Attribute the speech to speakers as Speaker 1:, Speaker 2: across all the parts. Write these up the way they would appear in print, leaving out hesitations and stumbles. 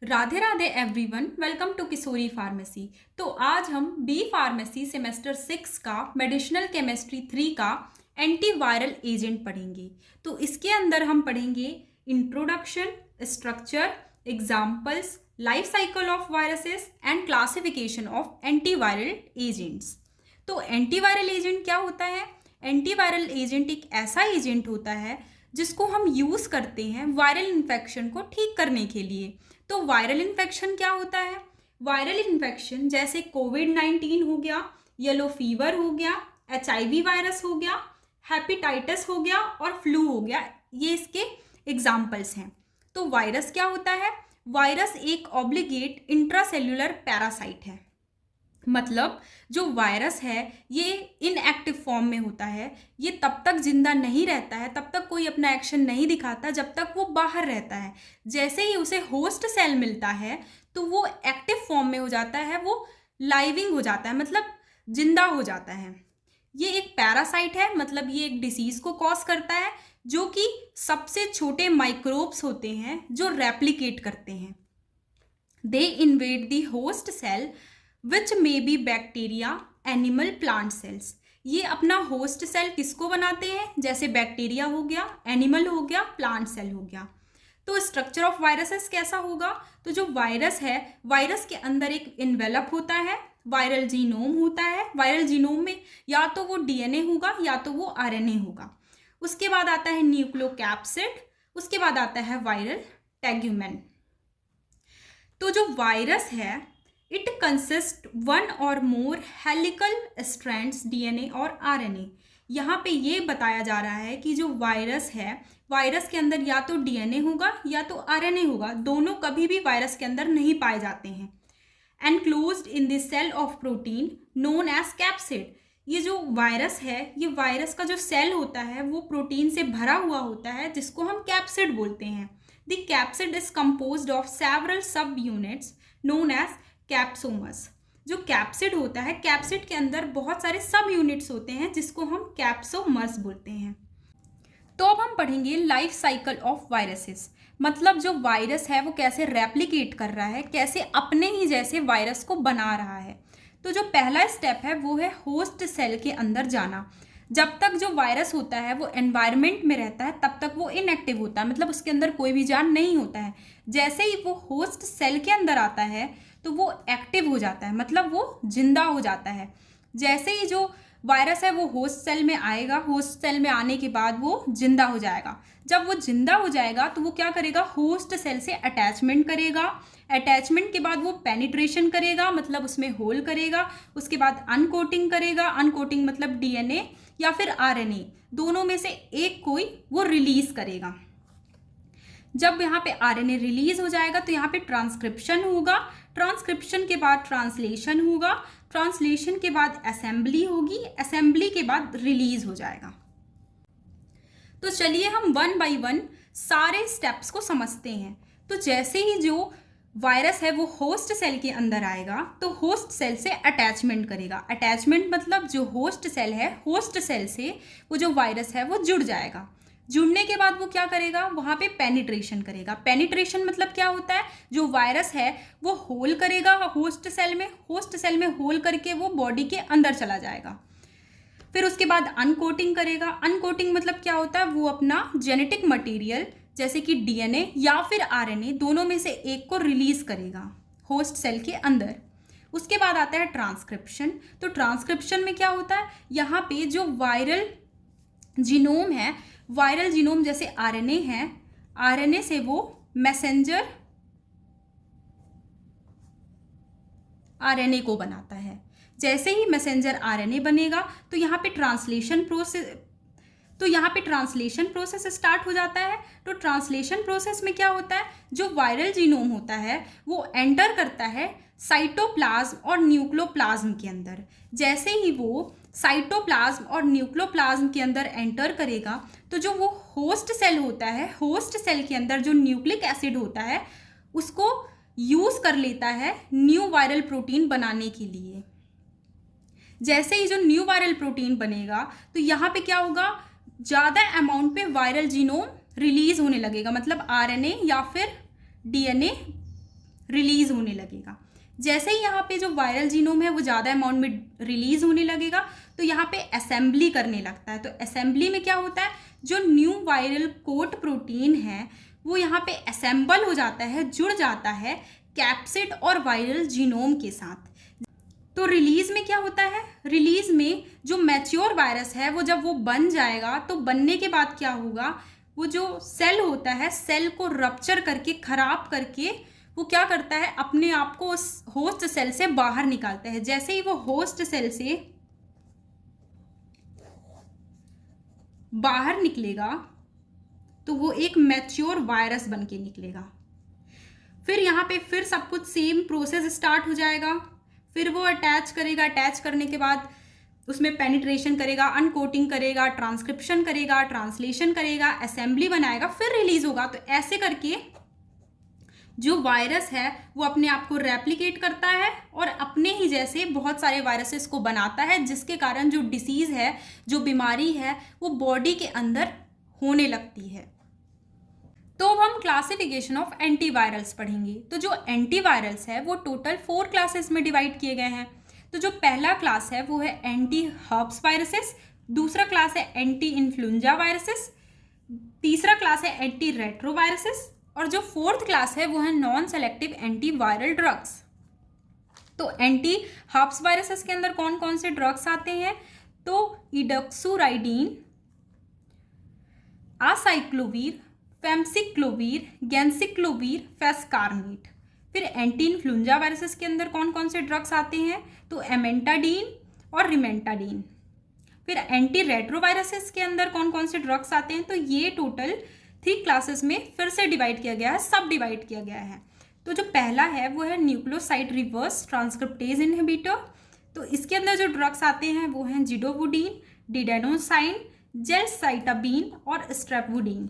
Speaker 1: Radhe Radhe everyone, welcome to Kishori pharmacy. तो आज हम बी फार्मेसी सेमेस्टर 6 का मेडिसिनल केमिस्ट्री 3 का एंटीवायरल एजेंट पढ़ेंगे। तो इसके अंदर हम पढ़ेंगे introduction, structure, examples, life cycle of viruses and classification of antiviral agents. तो एंटीवायरल एजेंट क्या होता है? एंटीवायरल एजेंट एक ऐसा एजेंट होता है जिसको हम यूज़ करते हैं वायरल इन्फेक्शन को ठीक करने के लिए। तो वायरल इन्फेक्शन क्या होता है? वायरल इन्फेक्शन जैसे कोविड-19 हो गया, येलो फीवर हो गया, HIV वायरस हो गया, हेपेटाइटिस हो गया और फ्लू हो गया, ये इसके एग्जाम्पल्स हैं। तो वायरस क्या होता है? वायरस एक ऑब्लिगेट इंट्रासेल्युलर पैरासाइट है। मतलब जो वायरस है ये इनएक्टिव फॉर्म में होता है, ये तब तक जिंदा नहीं रहता है, तब तक कोई अपना एक्शन नहीं दिखाता जब तक वो बाहर रहता है। जैसे ही उसे होस्ट सेल मिलता है तो वो एक्टिव फॉर्म में हो जाता है, वो लाइविंग हो जाता है, मतलब जिंदा हो जाता है। ये एक पैरासाइट है, मतलब ये एक डिसीज को कॉज करता है, जो कि सबसे छोटे माइक्रोब्स होते हैं जो रेप्लिकेट करते हैं। They invade the host cell which may be bacteria, animal, plant cells. ये अपना होस्ट सेल किसको बनाते हैं? जैसे बैक्टीरिया हो गया, एनिमल हो गया, प्लांट सेल हो गया। तो स्ट्रक्चर ऑफ वायरसेस कैसा होगा? तो जो वायरस है, वायरस के अंदर एक इन्वेलप होता है, वायरल जीनोम होता है। वायरल जीनोम में या तो वो DNA होगा या तो वो RNA होगा। उसके बाद आता है न्यूक्लियोकैप्सिड, उसके बाद आता है वायरल टेग्यूमेन। तो जो वायरस है इट कंसिस्ट वन और मोर हेलिकल स्ट्रैंड्स DNA और RNA। यहाँ पे ये बताया जा रहा है कि जो वायरस है, वायरस के अंदर या तो DNA होगा या तो RNA होगा, दोनों कभी भी वायरस के अंदर नहीं पाए जाते हैं। Enclosed in the cell of protein known as capsid. ये जो वायरस है, ये वायरस का जो सेल होता है वो प्रोटीन से भरा हुआ होता है, जिसको हम कैप्सिड बोलते हैं। The capsid is composed of several सब यूनिट्स नोन एज कैप्सोमस। जो कैप्सिड होता है, कैप्सिड के अंदर बहुत सारे सब यूनिट्स होते हैं जिसको हम कैप्सोमस बोलते हैं। तो अब हम पढ़ेंगे लाइफ साइकिल ऑफ वायरसेस। मतलब जो वायरस है वो कैसे रेप्लिकेट कर रहा है, कैसे अपने ही जैसे वायरस को बना रहा है। तो जो पहला स्टेप है वो है होस्ट सेल के अंदर जाना। जब तक जो वायरस होता है वो एनवायरनमेंट में रहता है तब तक वो इनएक्टिव होता है, मतलब उसके अंदर कोई भी जान नहीं होता है। जैसे ही वो होस्ट सेल के अंदर आता है तो वो एक्टिव हो जाता है, मतलब वो जिंदा हो जाता है। जैसे ही जो वायरस है वो होस्ट सेल में आएगा, होस्ट सेल में आने के बाद वो जिंदा हो जाएगा। जब वो जिंदा हो जाएगा तो वो क्या करेगा? होस्ट सेल से अटैचमेंट करेगा। अटैचमेंट के बाद वो पेनिट्रेशन करेगा, मतलब उसमें होल करेगा। उसके बाद अनकोटिंग करेगा। अनकोटिंग मतलब DNA या फिर RNA, दोनों में से एक कोई वो रिलीज करेगा। जब यहाँ पे RNA रिलीज हो जाएगा तो यहाँ पे ट्रांसक्रिप्शन होगा। ट्रांसक्रिप्शन के बाद ट्रांसलेशन होगा। ट्रांसलेशन के बाद असेंबली होगी। असेंबली के बाद रिलीज हो जाएगा। तो चलिए हम वन बाय वन सारे स्टेप्स को समझते हैं। तो जैसे ही जो वायरस है वो होस्ट सेल के अंदर आएगा तो होस्ट सेल से अटैचमेंट करेगा। अटैचमेंट मतलब जो होस्ट सेल है, होस्ट सेल से वो जो वायरस है वो जुड़ जाएगा। जुड़ने के बाद वो क्या करेगा? वहाँ पे पेनिट्रेशन करेगा। पेनिट्रेशन मतलब क्या होता है? जो वायरस है वो होल करेगा होस्ट सेल में, होस्ट सेल में होल करके वो बॉडी के अंदर चला जाएगा। फिर उसके बाद अनकोटिंग करेगा। अनकोटिंग मतलब क्या होता है? वो अपना जेनेटिक मटेरियल जैसे कि DNA या फिर RNA, दोनों में से एक को रिलीज करेगा होस्ट सेल के अंदर। उसके बाद आता है ट्रांसक्रिप्शन। तो ट्रांसक्रिप्शन में क्या होता है? यहाँ पे जो वायरल जीनोम है, वायरल जीनोम जैसे RNA है, RNA से वो मैसेंजर RNA को बनाता है। जैसे ही मैसेंजर RNA बनेगा तो यहाँ पे ट्रांसलेशन प्रोसेस स्टार्ट हो जाता है। तो ट्रांसलेशन प्रोसेस में क्या होता है? जो वायरल जीनोम होता है वो एंटर करता है साइटोप्लाज्म और न्यूक्लियोप्लाज्म के अंदर। जैसे ही वो साइटोप्लाज्म और न्यूक्लियोप्लाज्म के अंदर एंटर करेगा तो जो वो होस्ट सेल होता है, होस्ट सेल के अंदर जो न्यूक्लिक एसिड होता है उसको यूज़ कर लेता है न्यू वायरल प्रोटीन बनाने के लिए। जैसे ही जो न्यू वायरल प्रोटीन बनेगा तो यहाँ पे क्या होगा? ज़्यादा अमाउंट पे वायरल जीनोम रिलीज होने लगेगा, मतलब RNA या फिर DNA रिलीज होने लगेगा। जैसे ही यहाँ पे जो वायरल जीनोम है वो ज़्यादा अमाउंट में रिलीज होने लगेगा तो यहाँ पे असेंबली करने लगता है। तो असेंबली में क्या होता है, जो न्यू वायरल कोट प्रोटीन है वो यहाँ पे असेंबल हो जाता है, जुड़ जाता है कैप्सिड और वायरल जीनोम के साथ। तो रिलीज में क्या होता है, रिलीज में जो मैच्योर वायरस है वो जब वो बन जाएगा तो बनने के बाद क्या होगा, वो जो सेल होता है सेल को रप्चर करके खराब करके वो क्या करता है, अपने आप को उस होस्ट सेल से बाहर निकालता है। जैसे ही वो होस्ट सेल से बाहर निकलेगा तो वो एक मैच्योर वायरस बन के निकलेगा। फिर यहाँ पे फिर सब कुछ सेम प्रोसेस स्टार्ट हो जाएगा। फिर वो अटैच करेगा, अटैच करने के बाद उसमें पेनिट्रेशन करेगा, अनकोटिंग करेगा, ट्रांसक्रिप्शन करेगा, ट्रांसलेशन करेगा, असेंबली बनाएगा, फिर रिलीज होगा। तो ऐसे करके जो वायरस है वो अपने आप को रेप्लिकेट करता है और अपने ही जैसे बहुत सारे वायरसेस को बनाता है, जिसके कारण जो डिसीज़ है, जो बीमारी है वो बॉडी के अंदर होने लगती है। तो अब हम क्लासिफिकेशन ऑफ एंटीवायरल्स पढ़ेंगे। तो जो एंटीवायरल्स है वो टोटल 4 क्लासेस में डिवाइड किए गए हैं। तो जो पहला क्लास है वो है एंटी हर्ब्स वायरसेस, दूसरा क्लास है एंटी इन्फ्लुएंजा वायरसेस, तीसरा क्लास है एंटी रेट्रोवायरसेस और जो फोर्थ क्लास है वो है नॉन सेलेक्टिव एंटीवायरल ड्रग्स। तो एंटी हर्ब्स वायरसेस के अंदर कौन कौन से ड्रग्स आते हैं, तो इडोक्सुराइडीन, आसाइक्लोवीर, फेमसिक्लोवीर, गेंसिक्लोवीर, फेस्कार्नेट। फिर एंटी इन्फ्लुएंजा वायरसेस के अंदर कौन कौन से ड्रग्स आते हैं, तो एमेंटाडीन और रिमेंटाडीन। फिर एंटी रेट्रोवायरसेस के अंदर कौन कौन से ड्रग्स आते हैं, तो ये टोटल 3 क्लासेस में फिर से डिवाइड किया गया है, सब डिवाइड किया गया है। तो जो पहला है वो है न्यूक्लियोसाइड रिवर्स ट्रांसक्रिप्टेज इनहिबिटर। तो इसके अंदर जो ड्रग्स आते हैं वो हैं जिडोवुडीन, डिडेनोसाइन, जेलसाइटाबीन और स्ट्रेपवुडीन।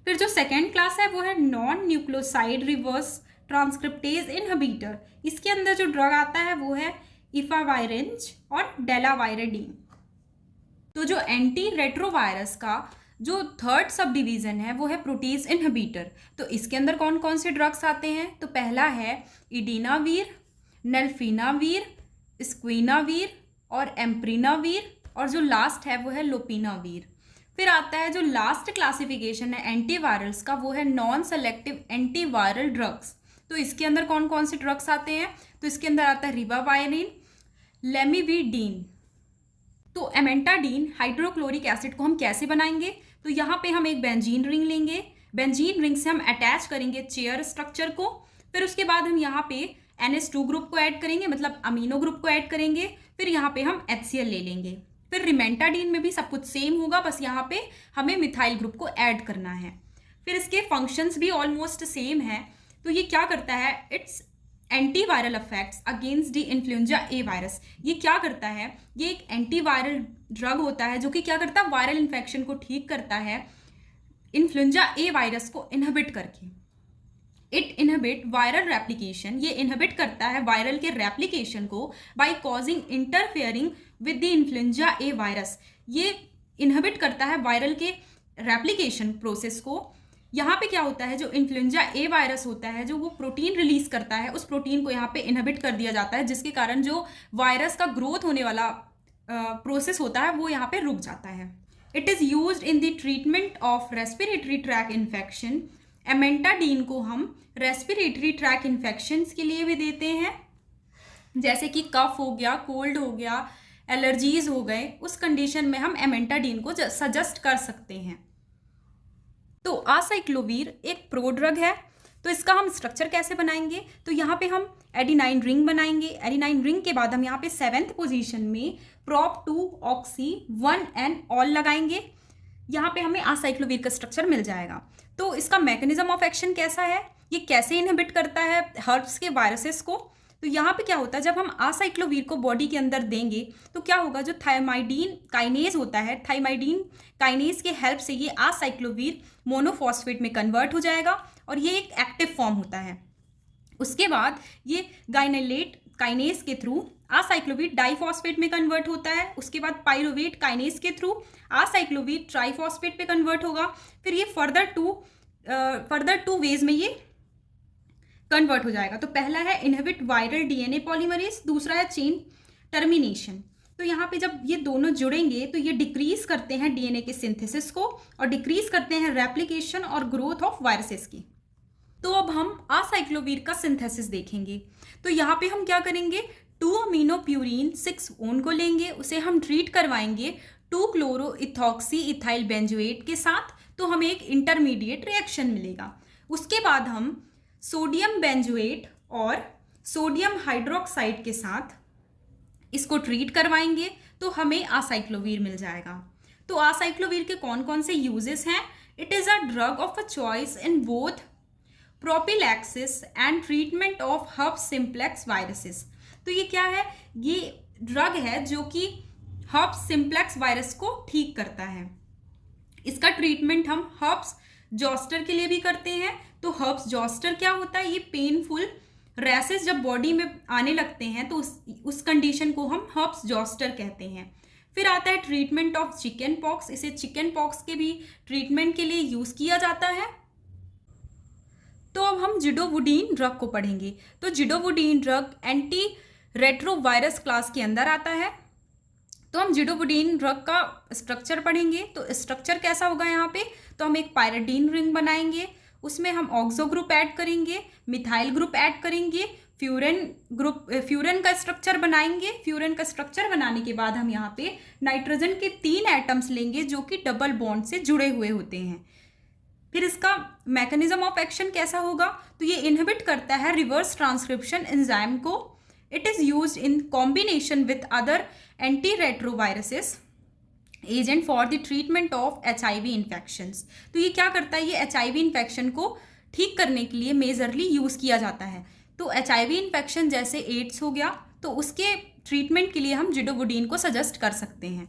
Speaker 1: फिर जो सेकेंड क्लास है वो है non nucleoside reverse transcriptase inhibitor. इसके अंदर जो ड्रग आता है वो है इफावायरेंज और डेलावायरेडीन। तो जो एंटी रेट्रोवायरस का जो थर्ड सब डिवीज़न है वो है प्रोटीज इनहिबिटर। तो इसके अंदर कौन कौन से ड्रग्स आते हैं, तो पहला है इडिनावीर, नेल्फिनावीर, स्क्विनावीर और एम्प्रीनावीर और जो लास्ट है वो है लोपिनावीर। फिर आता है जो लास्ट क्लासिफिकेशन है एंटीवायरल्स का, वो है नॉन सेलेक्टिव एंटीवायरल ड्रग्स। तो इसके अंदर कौन कौन से ड्रग्स आते हैं, तो इसके अंदर आता है रिबावायरिन, लेमिविडीन। तो एमेंटाडीन हाइड्रोक्लोरिक एसिड को हम कैसे बनाएंगे, तो यहाँ पे हम एक बेंजीन रिंग लेंगे, बेंजीन रिंग से हम अटैच करेंगे चेयर स्ट्रक्चर को। फिर उसके बाद हम यहाँ पे NH2 ग्रुप को ऐड करेंगे, मतलब अमीनो ग्रुप को ऐड करेंगे। फिर यहाँ पे हम HCl ले लेंगे। फिर रिमेंटाडीन में भी सब कुछ सेम होगा, बस यहाँ पे हमें मिथाइल ग्रुप को ऐड करना है। फिर इसके फंक्शंस भी ऑलमोस्ट सेम है। तो ये क्या करता है, it's antiviral effects against the influenza A virus. ये क्या करता है, ये एक एंटीवायरल ड्रग होता है जो कि क्या करता है, वायरल इन्फेक्शन को ठीक करता है इन्फ्लुएंजा ए वायरस को इनहिबिट करके। इट इनहिबिट वायरल रेप्लिकेशन, ये इनहिबिट करता है वायरल के रेप्लिकेशन को by causing interfering with the influenza A virus. ये इनहिबिट करता है वायरल के रेप्लिकेशन प्रोसेस को। यहाँ पे क्या होता है, जो इन्फ्लुएंजा ए वायरस होता है जो वो प्रोटीन रिलीज करता है, उस प्रोटीन को यहाँ पे इनहिबिट कर दिया जाता है, जिसके कारण जो वायरस का ग्रोथ होने वाला प्रोसेस होता है वो यहाँ पे रुक जाता है। It is used in the treatment of respiratory tract infection. Amantadine को हम रेस्पिरेटरी ट्रैक इन्फेक्शंस के लिए भी देते हैं, जैसे कि कफ हो गया, कोल्ड हो गया, एलर्जीज हो गए, उस कंडीशन में हम एमेंटाडीन को सजेस्ट कर सकते हैं। तो आसाइक्लोवीर एक प्रोड्रग है। तो इसका हम स्ट्रक्चर कैसे बनाएंगे, तो यहाँ पे हम एडिनाइन रिंग बनाएंगे। एडिनाइन रिंग के बाद हम यहाँ पे 7th पोजीशन में prop 2 ऑक्सी 1N ऑल लगाएंगे। यहाँ पे हमें आसाइक्लोवीर का स्ट्रक्चर मिल जाएगा। तो इसका मैकेनिज्म ऑफ एक्शन कैसा है, ये कैसे इनहिबिट करता है हर्ब्स के वायरसेस को, तो यहाँ पे क्या होता है, जब हम आसाइक्लोवीर को बॉडी के अंदर देंगे तो क्या होगा, जो थायमाइडीन काइनेज होता है, थायमाइडीन काइनेज के हेल्प से ये आसाइक्लोवीर मोनोफॉस्फेट में कन्वर्ट हो जाएगा और ये एक एक्टिव फॉर्म होता है। उसके बाद ये गाइनेलेट काइनेज के थ्रू आसाइक्लोवीर डाइफॉस्फेट में कन्वर्ट होता है। उसके बाद पाइरोवेट काइनेज के थ्रू आसाइक्लोवीर ट्राइफॉस्फेट पे कन्वर्ट होगा। फिर ये फर्दर टू वेज में ये कन्वर्ट हो जाएगा। तो पहला है इनहिबिट वायरल डीएनए पॉलीमरेज, दूसरा है चेन टर्मिनेशन। तो यहाँ पे जब ये दोनों जुड़ेंगे तो ये डिक्रीज करते हैं डीएनए के सिंथेसिस को और डिक्रीज करते हैं रेप्लिकेशन और ग्रोथ ऑफ वायरसेस की। तो अब हम आसाइक्लोवीर का सिंथेसिस देखेंगे। तो यहाँ पे हम क्या करेंगे, 2 अमीनो प्यूरिन 6 ओन को लेंगे, उसे हम ट्रीट करवाएंगे 2 क्लोरो इथॉक्सी इथाइल बेंजोएट के साथ, तो हमें एक इंटरमीडिएट रिएक्शन मिलेगा। उसके बाद हम सोडियम बेंजोएट और सोडियम हाइड्रोक्साइड के साथ इसको ट्रीट करवाएंगे, तो हमें आसाइक्लोवीर मिल जाएगा। तो आसाइक्लोवीर के कौन कौन से यूजेस हैं? It is a drug of a choice in both prophylaxis and treatment of herbs simplex viruses. तो ये क्या है? ये ड्रग है जो कि हर्ब्स सिम्प्लेक्स वायरस को ठीक करता है। इसका ट्रीटमेंट हम हर्ब्स जॉस्टर के लिए भी करते हैं। तो हर्ब्स जॉस्टर क्या होता है? ये पेनफुल रैसेस जब बॉडी में आने लगते हैं तो उस कंडीशन को हम हर्ब्स जॉस्टर कहते हैं। फिर आता है ट्रीटमेंट ऑफ चिकन पॉक्स। इसे चिकन पॉक्स के भी ट्रीटमेंट के लिए यूज़ किया जाता है। तो अब हम जिडोवुडीन ड्रग को पढ़ेंगे। तो जिडोवुडीन ड्रग एंटी रेट्रोवायरस क्लास के अंदर आता है। तो हम जिडोवुडीन ड्रग का स्ट्रक्चर पढ़ेंगे। तो स्ट्रक्चर कैसा होगा यहाँ पे? तो हम एक पायरिडीन रिंग बनाएंगे, उसमें हम ऑक्सो ग्रुप ऐड करेंगे, मिथाइल ग्रुप ऐड करेंगे, फ्यूरन का स्ट्रक्चर बनाएंगे। फ्यूरन का स्ट्रक्चर बनाने के बाद हम यहाँ पे नाइट्रोजन के 3 एटम्स लेंगे जो कि डबल बॉन्ड से जुड़े हुए होते हैं। फिर इसका मैकेनिज्म ऑफ एक्शन कैसा होगा? तो ये इनहिबिट करता है रिवर्स ट्रांसक्रिप्शन एंजाइम को। It is used in combination with other anti retroviruses agent for the treatment of HIV infections. तो ये क्या करता है? ये HIV इन्फेक्शन को ठीक करने के लिए मेजरली यूज़ किया जाता है। तो HIV इन्फेक्शन जैसे एड्स हो गया, तो उसके ट्रीटमेंट के लिए हम जिडोवुडीन को सजेस्ट कर सकते हैं।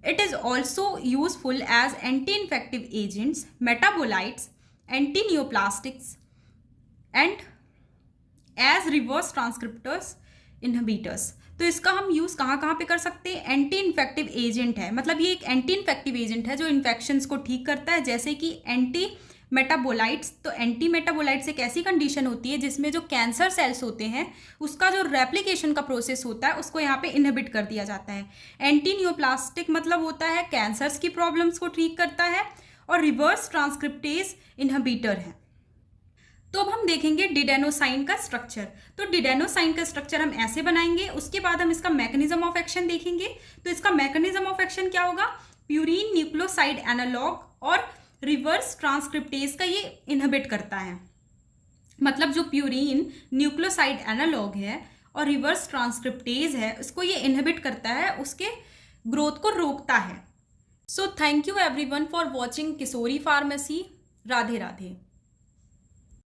Speaker 1: It is also useful as anti-infective agents, metabolites, anti-neoplastics, and as reverse transcriptors inhibitors। तो इसका हम यूज़ कहाँ कहाँ पे कर सकते हैं? एंटी इन्फेक्टिव एजेंट है, मतलब ये एक एंटी इन्फेक्टिव एजेंट है जो इन्फेक्शंस को ठीक करता है, जैसे कि एंटी मेटाबोलाइट्स। तो एंटी मेटाबोलाइट्स एक ऐसी कंडीशन होती है जिसमें जो कैंसर सेल्स होते हैं उसका जो रेप्लिकेशन का प्रोसेस होता है उसको यहाँ पे इनहिबिट कर दिया जाता है। एंटी न्यूप्लास्टिक मतलब होता है कैंसर्स की प्रॉब्लम्स को ठीक करता है, और रिवर्स ट्रांसक्रिप्टेज इनहिबिटर है। तो अब हम देखेंगे डिडेनोसाइन का स्ट्रक्चर। तो डिडेनोसाइन का स्ट्रक्चर हम ऐसे बनाएंगे, उसके बाद हम इसका मैकेनिज्म ऑफ एक्शन देखेंगे। तो इसका मैकेनिज्म ऑफ एक्शन क्या होगा? प्यूरिन न्यूक्लियोसाइड एनालॉग और रिवर्स ट्रांसक्रिप्टेज का ये इनहिबिट करता है। मतलब जो प्यूरिन न्यूक्लियोसाइड एनालॉग है और रिवर्स ट्रांसक्रिप्टेज है, इसको ये इनहिबिट करता है, उसके ग्रोथ को रोकता है। So thank you everyone for watching Kishori pharmacy. Radhe Radhe.